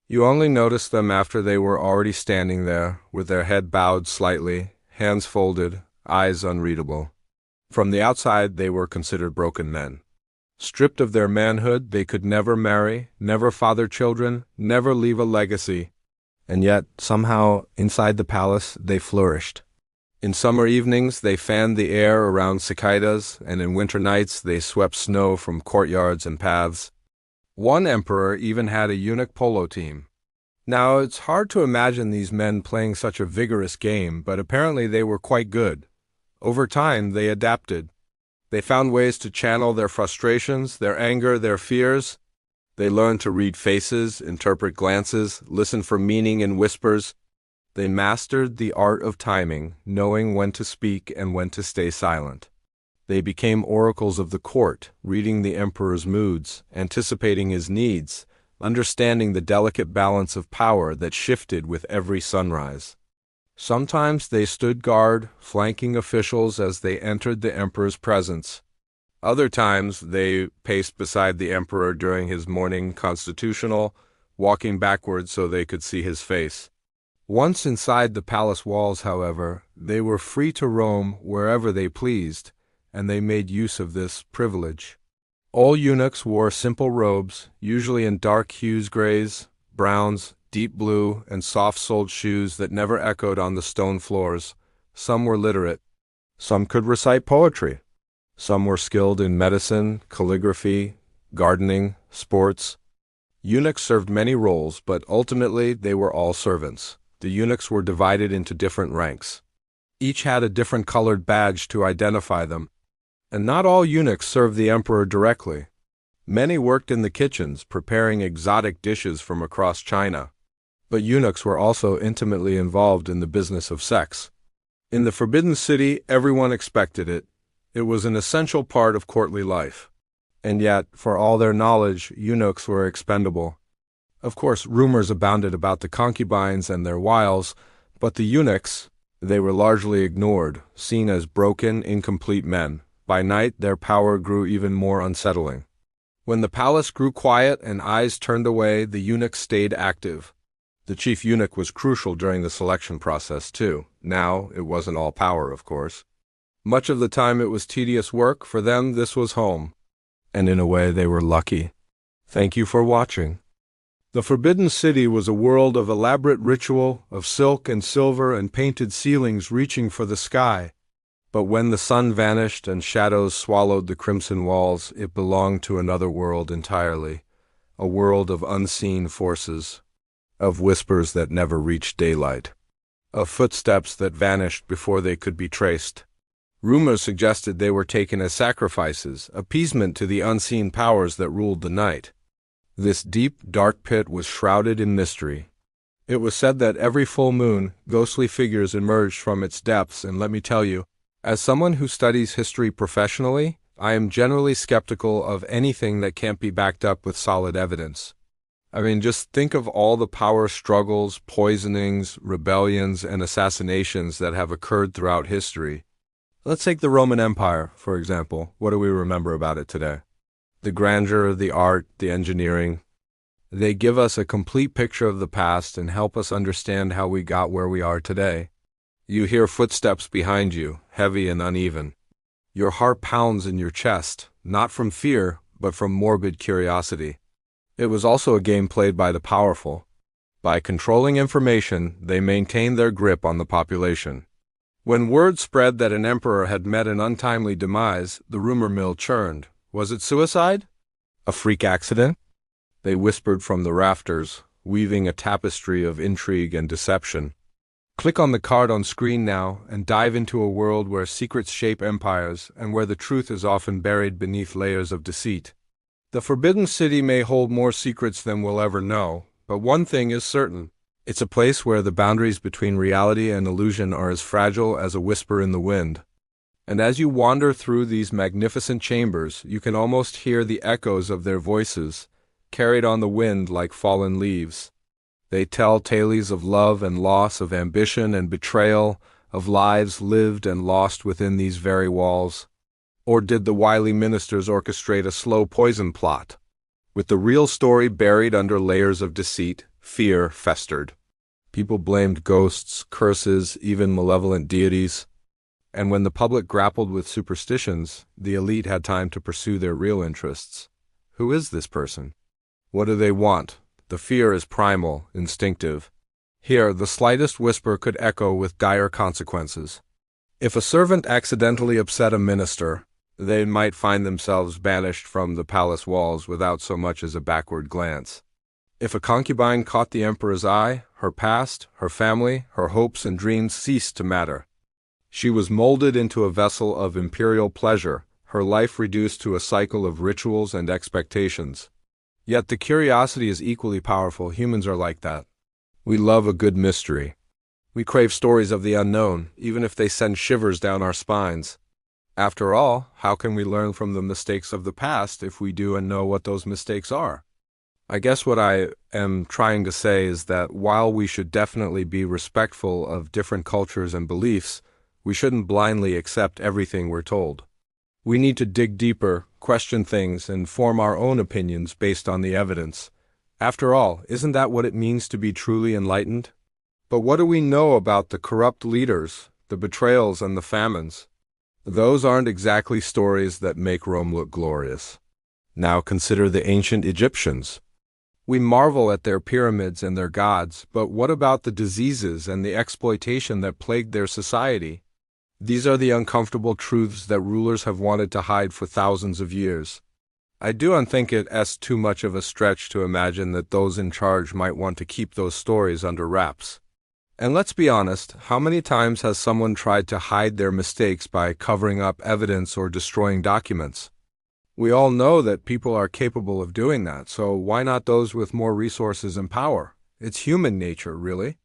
You only noticed them after they were already standing there, with their head bowed slightly, hands folded, eyes unreadable. From the outside, they were considered broken men. Stripped of their manhood, they could never marry, never father children, never leave a legacy. And yet, somehow, inside the palace, they flourished. In summer evenings, they fanned the air around cicadas, and in winter nights, they swept snow from courtyards and paths. One emperor even had a eunuch polo team. Now, it's hard to imagine these men playing such a vigorous game, but apparently they were quite good. Over time, they adapted. They found ways to channel their frustrations, their anger, their fears. They learned to read faces, interpret glances, listen for meaning in whispers. They mastered the art of timing, knowing when to speak and when to stay silent. They became oracles of the court, reading the emperor's moods, anticipating his needs, understanding the delicate balance of power that shifted with every sunrise. Sometimes they stood guard, flanking officials as they entered the emperor's presence. Other times they paced beside the emperor during his morning constitutional, walking backwards so they could see his face. Once inside the palace walls, however, they were free to roam wherever they pleased, and they made use of this privilege. All eunuchs wore simple robes, usually in dark hues, grays, browns, deep blue, and soft-soled shoes that never echoed on the stone floors. Some were literate. Some could recite poetry. Some were skilled in medicine, calligraphy, gardening, sports. Eunuchs served many roles, but ultimately they were all servants. The eunuchs were divided into different ranks. Each had a different colored badge to identify them. And not all eunuchs served the emperor directly. Many worked in the kitchens, preparing exotic dishes from across China. But eunuchs were also intimately involved in the business of sex. In the Forbidden City, everyone expected it. It was an essential part of courtly life. And yet, for all their knowledge, eunuchs were expendable. Of course, rumors abounded about the concubines and their wiles, but the eunuchs, they were largely ignored, seen as broken, incomplete men. By night, their power grew even more unsettling. When the palace grew quiet and eyes turned away, the eunuchs stayed active. The chief eunuch was crucial during the selection process, too. Now, it wasn't all power, of course. Much of the time it was tedious work. For them, this was home. And in a way, they were lucky. Thank you for watching. The Forbidden City was a world of elaborate ritual, of silk and silver and painted ceilings reaching for the sky. But when the sun vanished and shadows swallowed the crimson walls, it belonged to another world entirely, a world of unseen forces, of whispers that never reached daylight, of footsteps that vanished before they could be traced. Rumors suggested they were taken as sacrifices, appeasement to the unseen powers that ruled the night. This deep, dark pit was shrouded in mystery. It was said that every full moon, ghostly figures emerged from its depths, and let me tell you, as someone who studies history professionally, I am generally skeptical of anything that can't be backed up with solid evidence. I mean, just think of all the power struggles, poisonings, rebellions, and assassinations that have occurred throughout history. Let's take the Roman Empire, for example. What do we remember about it today? The grandeur, the art, the engineering. They give us a complete picture of the past and help us understand how we got where we are today. You hear footsteps behind you, heavy and uneven. Your heart pounds in your chest, not from fear, but from morbid curiosity. It was also a game played by the powerful. By controlling information, they maintained their grip on the population. When word spread that an emperor had met an untimely demise, the rumor mill churned. Was it suicide? A freak accident? They whispered from the rafters, weaving a tapestry of intrigue and deception. Click on the card on screen now and dive into a world where secrets shape empires and where the truth is often buried beneath layers of deceit. The Forbidden City may hold more secrets than we'll ever know, but one thing is certain. It's a place where the boundaries between reality and illusion are as fragile as a whisper in the wind. And as you wander through these magnificent chambers, you can almost hear the echoes of their voices, carried on the wind like fallen leaves. They tell tales of love and loss, of ambition and betrayal, of lives lived and lost within these very walls. Or did the wily ministers orchestrate a slow poison plot? With the real story buried under layers of deceit, fear festered. People blamed ghosts, curses, even malevolent deities. And when the public grappled with superstitions, the elite had time to pursue their real interests. Who is this person? What do they want? The fear is primal, instinctive. Here, the slightest whisper could echo with dire consequences. If a servant accidentally upset a minister, they might find themselves banished from the palace walls without so much as a backward glance. If a concubine caught the emperor's eye, her past, her family, her hopes and dreams ceased to matter. She was molded into a vessel of imperial pleasure, her life reduced to a cycle of rituals and expectations. Yet the curiosity is equally powerful. Humans are like that. We love a good mystery. We crave stories of the unknown, even if they send shivers down our spines. After all, how can we learn from the mistakes of the past if we do and know what those mistakes are? I guess what I am trying to say is that while we should definitely be respectful of different cultures and beliefs, we shouldn't blindly accept everything we're told. We need to dig deeper, question things, and form our own opinions based on the evidence. After all, isn't that what it means to be truly enlightened? But what do we know about the corrupt leaders, the betrayals, and the famines? Those aren't exactly stories that make Rome look glorious. Now consider the ancient Egyptians. We marvel at their pyramids and their gods, but what about the diseases and the exploitation that plagued their society? These are the uncomfortable truths that rulers have wanted to hide for thousands of years. I don't think it's too much of a stretch to imagine that those in charge might want to keep those stories under wraps. And let's be honest, how many times has someone tried to hide their mistakes by covering up evidence or destroying documents? We all know that people are capable of doing that, so why not those with more resources and power? It's human nature, really.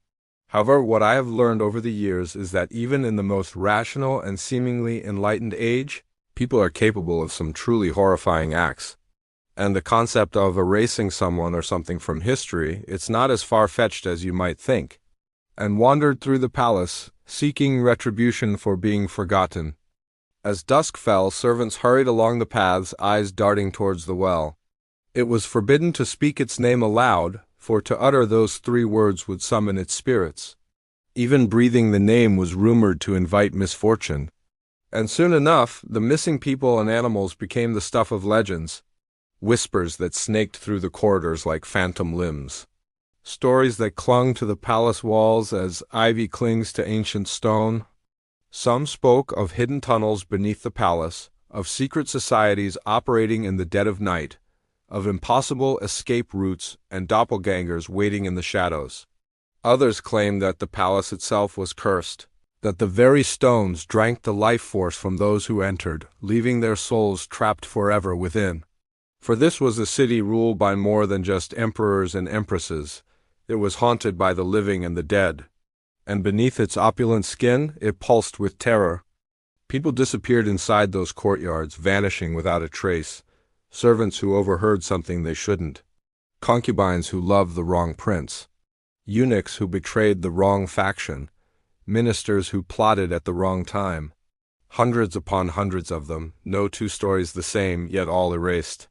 However, what I have learned over the years is that even in the most rational and seemingly enlightened age, people are capable of some truly horrifying acts. And the concept of erasing someone or something from history, it's not as far-fetched as you might think. And wandered through the palace, seeking retribution for being forgotten. As dusk fell, servants hurried along the paths, eyes darting towards the well. It was forbidden to speak its name aloud, for to utter those 3 words would summon its spirits. Even breathing the name was rumored to invite misfortune. And soon enough, the missing people and animals became the stuff of legends, whispers that snaked through the corridors like phantom limbs. Stories that clung to the palace walls as ivy clings to ancient stone. Some spoke of hidden tunnels beneath the palace, of secret societies operating in the dead of night, of impossible escape routes and doppelgangers waiting in the shadows. Others claimed that the palace itself was cursed, that the very stones drank the life force from those who entered, leaving their souls trapped forever within. For this was a city ruled by more than just emperors and empresses. It was haunted by the living and the dead. And beneath its opulent skin, it pulsed with terror. People disappeared inside those courtyards, vanishing without a trace. Servants who overheard something they shouldn't. Concubines who loved the wrong prince. Eunuchs who betrayed the wrong faction. Ministers who plotted at the wrong time. Hundreds upon hundreds of them, no 2 stories the same, yet all erased.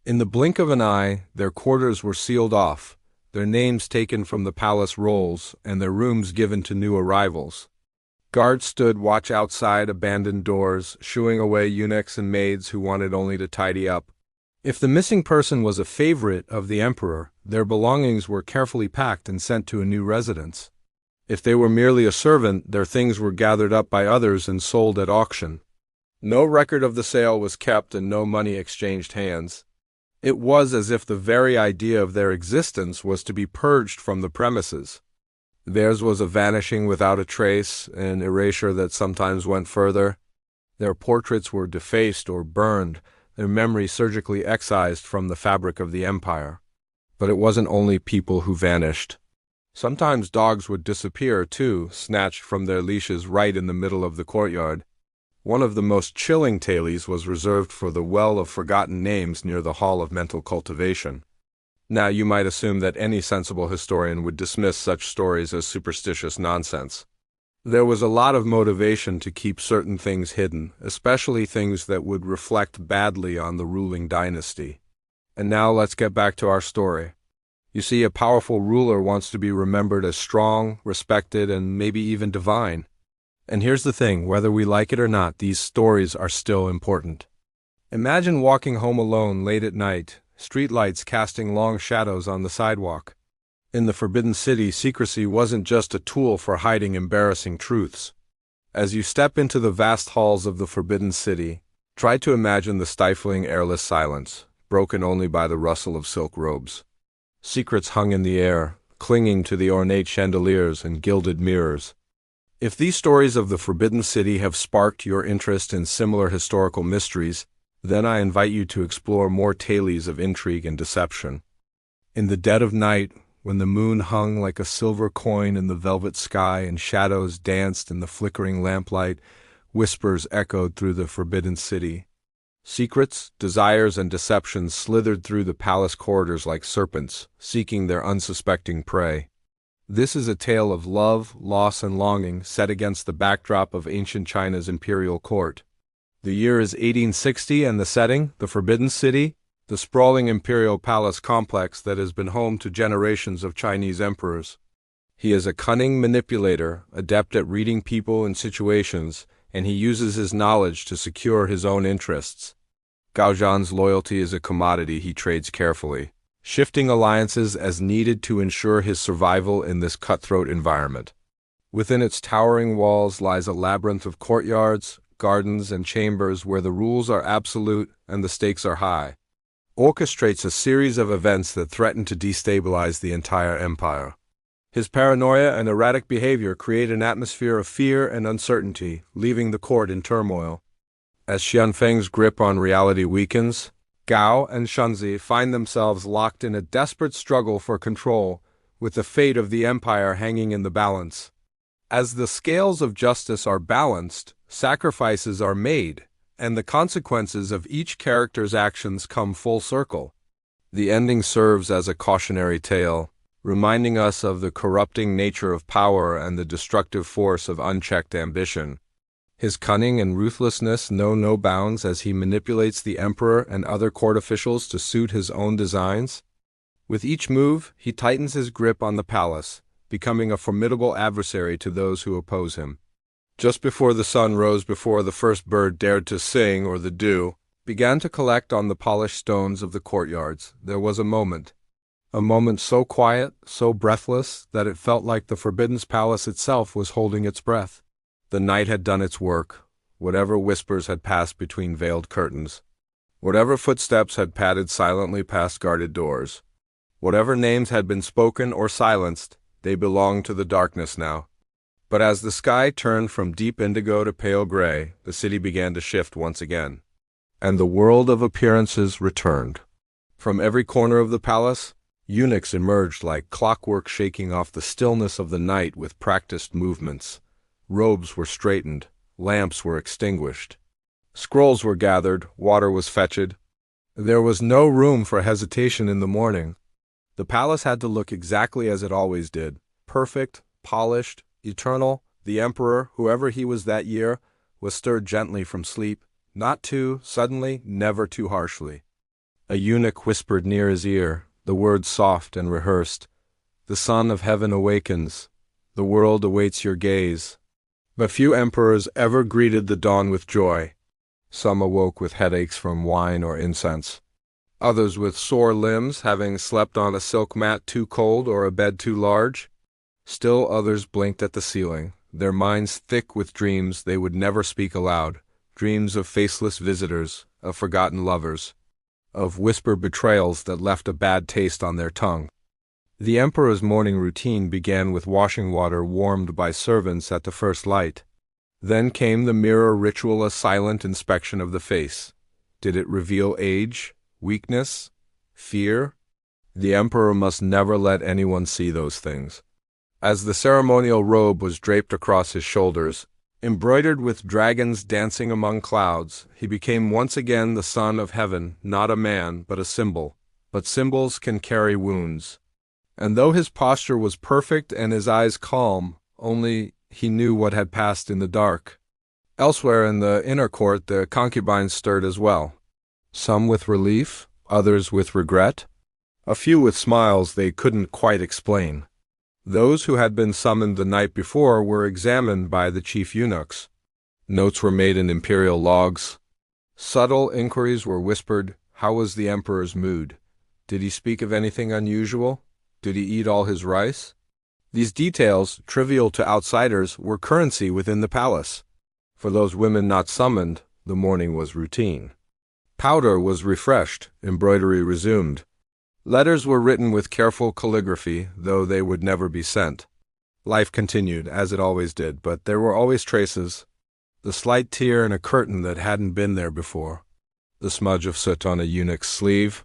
In the blink of an eye, their quarters were sealed off, their names taken from the palace rolls, and their rooms given to new arrivals. Guards stood watch outside abandoned doors, shooing away eunuchs and maids who wanted only to tidy up. If the missing person was a favorite of the emperor, their belongings were carefully packed and sent to a new residence. If they were merely a servant, their things were gathered up by others and sold at auction. No record of the sale was kept and no money exchanged hands. It was as if the very idea of their existence was to be purged from the premises. Theirs was a vanishing without a trace, an erasure that sometimes went further. Their portraits were defaced or burned, their memory surgically excised from the fabric of the empire. But it wasn't only people who vanished. Sometimes dogs would disappear, too, snatched from their leashes right in the middle of the courtyard. One of the most chilling tales was reserved for the well of forgotten names near the Hall of Mental Cultivation. Now you might assume that any sensible historian would dismiss such stories as superstitious nonsense. There was a lot of motivation to keep certain things hidden, especially things that would reflect badly on the ruling dynasty. And now let's get back to our story. You see, a powerful ruler wants to be remembered as strong, respected, and maybe even divine. And here's the thing, whether we like it or not, these stories are still important. Imagine walking home alone late at night, streetlights casting long shadows on the sidewalk. In the Forbidden City, secrecy wasn't just a tool for hiding embarrassing truths. As you step into the vast halls of the Forbidden City, try to imagine the stifling, airless silence, broken only by the rustle of silk robes. Secrets hung in the air, clinging to the ornate chandeliers and gilded mirrors. If these stories of the Forbidden City have sparked your interest in similar historical mysteries, then I invite you to explore more tales of intrigue and deception. In the dead of night, when the moon hung like a silver coin in the velvet sky and shadows danced in the flickering lamplight, whispers echoed through the forbidden city. Secrets, desires, and deceptions slithered through the palace corridors like serpents, seeking their unsuspecting prey. This is a tale of love, loss, and longing set against the backdrop of ancient China's imperial court. The year is 1860 and the setting, the Forbidden City, the sprawling imperial palace complex that has been home to generations of Chinese emperors. He is a cunning manipulator, adept at reading people and situations, and he uses his knowledge to secure his own interests. Gao Zhan's loyalty is a commodity he trades carefully, shifting alliances as needed to ensure his survival in this cutthroat environment. Within its towering walls lies a labyrinth of courtyards, gardens, and chambers where the rules are absolute and the stakes are high. Orchestrates a series of events that threaten to destabilize the entire empire. His paranoia and erratic behavior create an atmosphere of fear and uncertainty, leaving the court in turmoil. As Xianfeng's grip on reality weakens, Gao and Shunzi find themselves locked in a desperate struggle for control, with the fate of the empire hanging in the balance. As the scales of justice are balanced, sacrifices are made, and the consequences of each character's actions come full circle. The ending serves as a cautionary tale, reminding us of the corrupting nature of power and the destructive force of unchecked ambition. His cunning and ruthlessness know no bounds as he manipulates the emperor and other court officials to suit his own designs. With each move, he tightens his grip on the palace, becoming a formidable adversary to those who oppose him. Just before the sun rose, before the first bird dared to sing or the dew began to collect on the polished stones of the courtyards, there was a moment so quiet, so breathless, that it felt like the Forbidden Palace itself was holding its breath. The night had done its work, whatever whispers had passed between veiled curtains, whatever footsteps had padded silently past guarded doors, whatever names had been spoken or silenced, they belonged to the darkness now. But as the sky turned from deep indigo to pale gray, the city began to shift once again, and the world of appearances returned. From every corner of the palace, eunuchs emerged like clockwork, shaking off the stillness of the night with practiced movements. Robes were straightened, lamps were extinguished. Scrolls were gathered, water was fetched. There was no room for hesitation in the morning. The palace had to look exactly as it always did, perfect, polished, eternal. The emperor, whoever he was that year, was stirred gently from sleep, not too suddenly, never too harshly. A eunuch whispered near his ear, the words soft and rehearsed. "The Son of Heaven awakens. The world awaits your gaze." But few emperors ever greeted the dawn with joy. Some awoke with headaches from wine or incense. Others with sore limbs, having slept on a silk mat too cold or a bed too large. Still others blinked at the ceiling, their minds thick with dreams they would never speak aloud, dreams of faceless visitors, of forgotten lovers, of whispered betrayals that left a bad taste on their tongue. The emperor's morning routine began with washing water warmed by servants at the first light. Then came the mirror ritual, a silent inspection of the face. Did it reveal age, weakness, fear? The emperor must never let anyone see those things. As the ceremonial robe was draped across his shoulders, embroidered with dragons dancing among clouds, he became once again the Son of Heaven, not a man, but a symbol. But symbols can carry wounds. And though his posture was perfect and his eyes calm, only he knew what had passed in the dark. Elsewhere in the inner court, the concubines stirred as well. Some with relief, others with regret, a few with smiles they couldn't quite explain. Those who had been summoned the night before were examined by the chief eunuchs. Notes were made in imperial logs. Subtle inquiries were whispered. How was the emperor's mood? Did he speak of anything unusual? Did he eat all his rice? These details, trivial to outsiders, were currency within the palace. For those women not summoned, the morning was routine. Powder was refreshed, embroidery resumed. Letters were written with careful calligraphy, though they would never be sent. Life continued, as it always did, but there were always traces. The slight tear in a curtain that hadn't been there before. The smudge of soot on a eunuch's sleeve.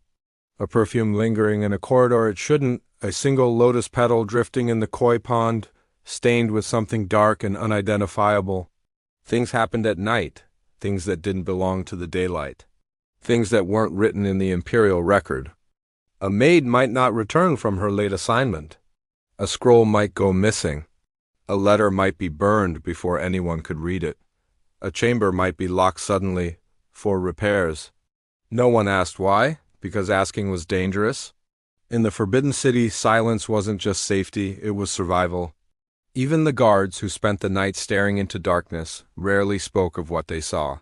A perfume lingering in a corridor it shouldn't, A single lotus petal drifting in the koi pond, stained with something dark and unidentifiable. Things happened at night, things that didn't belong to the daylight. Things that weren't written in the imperial record. A maid might not return from her late assignment. A scroll might go missing. A letter might be burned before anyone could read it. A chamber might be locked suddenly, for repairs. No one asked why, because asking was dangerous. In the Forbidden City, silence wasn't just safety, it was survival. Even the guards, who spent the night staring into darkness, rarely spoke of what they saw.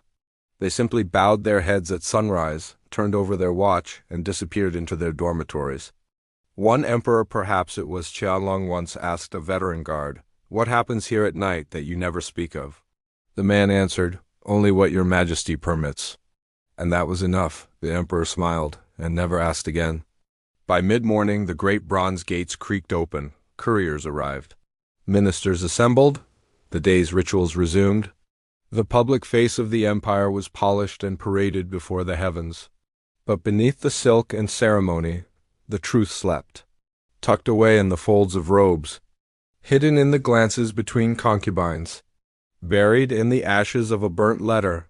They simply bowed their heads at sunrise, turned over their watch, and disappeared into their dormitories. One emperor, perhaps it was Qianlong, once asked a veteran guard, "What happens here at night that you never speak of?" The man answered, "Only what your majesty permits." And that was enough. The emperor smiled, and never asked again. By mid-morning, the great bronze gates creaked open. Couriers arrived. Ministers assembled. The day's rituals resumed. The public face of the empire was polished and paraded before the heavens. But beneath the silk and ceremony, the truth slept, tucked away in the folds of robes, hidden in the glances between concubines, buried in the ashes of a burnt letter.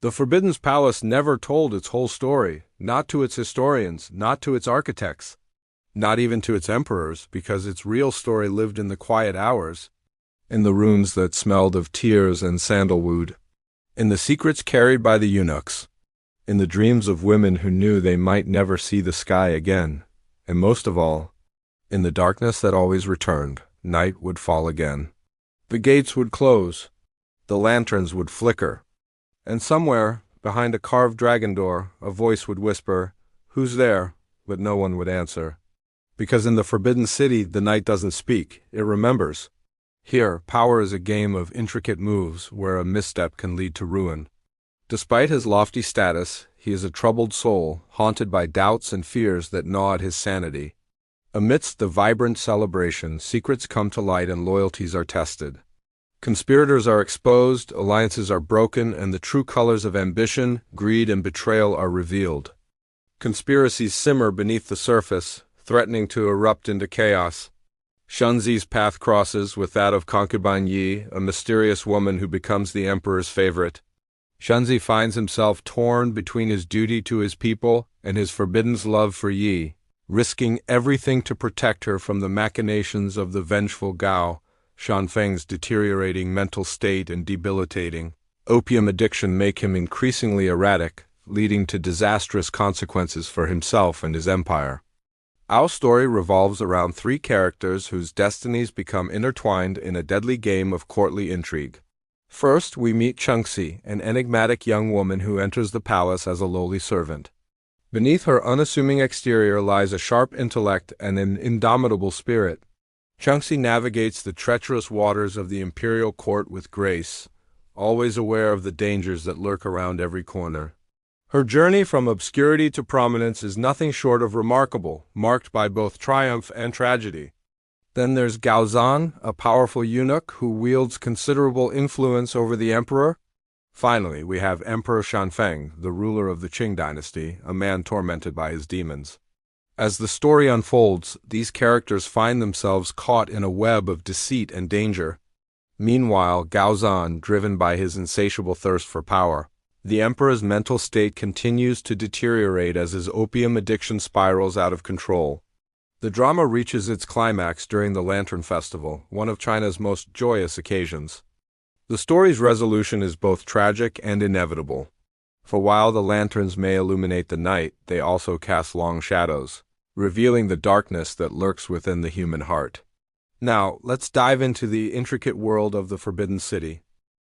The Forbidden Palace never told its whole story, not to its historians, not to its architects, not even to its emperors, because its real story lived in the quiet hours, in the rooms that smelled of tears and sandalwood, in the secrets carried by the eunuchs, in the dreams of women who knew they might never see the sky again, and most of all, in the darkness that always returned. Night would fall again. The gates would close, the lanterns would flicker, and somewhere, behind a carved dragon door, a voice would whisper, "Who's there?" But no one would answer. Because in the Forbidden City, the night doesn't speak, it remembers. Here, power is a game of intricate moves where a misstep can lead to ruin. Despite his lofty status, he is a troubled soul, haunted by doubts and fears that gnaw at his sanity. Amidst the vibrant celebration, secrets come to light and loyalties are tested. Conspirators are exposed, alliances are broken, and the true colors of ambition, greed, and betrayal are revealed. Conspiracies simmer beneath the surface, threatening to erupt into chaos. Shunzi's path crosses with that of Concubine Yi, a mysterious woman who becomes the emperor's favorite. Shunzi finds himself torn between his duty to his people and his forbidden love for Yi, risking everything to protect her from the machinations of the vengeful Gao. Shanfeng's deteriorating mental state and debilitating opium addiction make him increasingly erratic, leading to disastrous consequences for himself and his empire. Our story revolves around three characters whose destinies become intertwined in a deadly game of courtly intrigue. First, we meet Chengxi, an enigmatic young woman who enters the palace as a lowly servant. Beneath her unassuming exterior lies a sharp intellect and an indomitable spirit. Chengxi navigates the treacherous waters of the imperial court with grace, always aware of the dangers that lurk around every corner. Her journey from obscurity to prominence is nothing short of remarkable, marked by both triumph and tragedy. Then there's Gao Zan, a powerful eunuch who wields considerable influence over the emperor. Finally, we have Emperor Shanfeng, the ruler of the Qing dynasty, a man tormented by his demons. As the story unfolds, these characters find themselves caught in a web of deceit and danger. Meanwhile, Gao Zan, driven by his insatiable thirst for power, the emperor's mental state continues to deteriorate as his opium addiction spirals out of control. The drama reaches its climax during the Lantern Festival, one of China's most joyous occasions. The story's resolution is both tragic and inevitable. For while the lanterns may illuminate the night, they also cast long shadows, revealing the darkness that lurks within the human heart. Now, let's dive into the intricate world of the Forbidden City.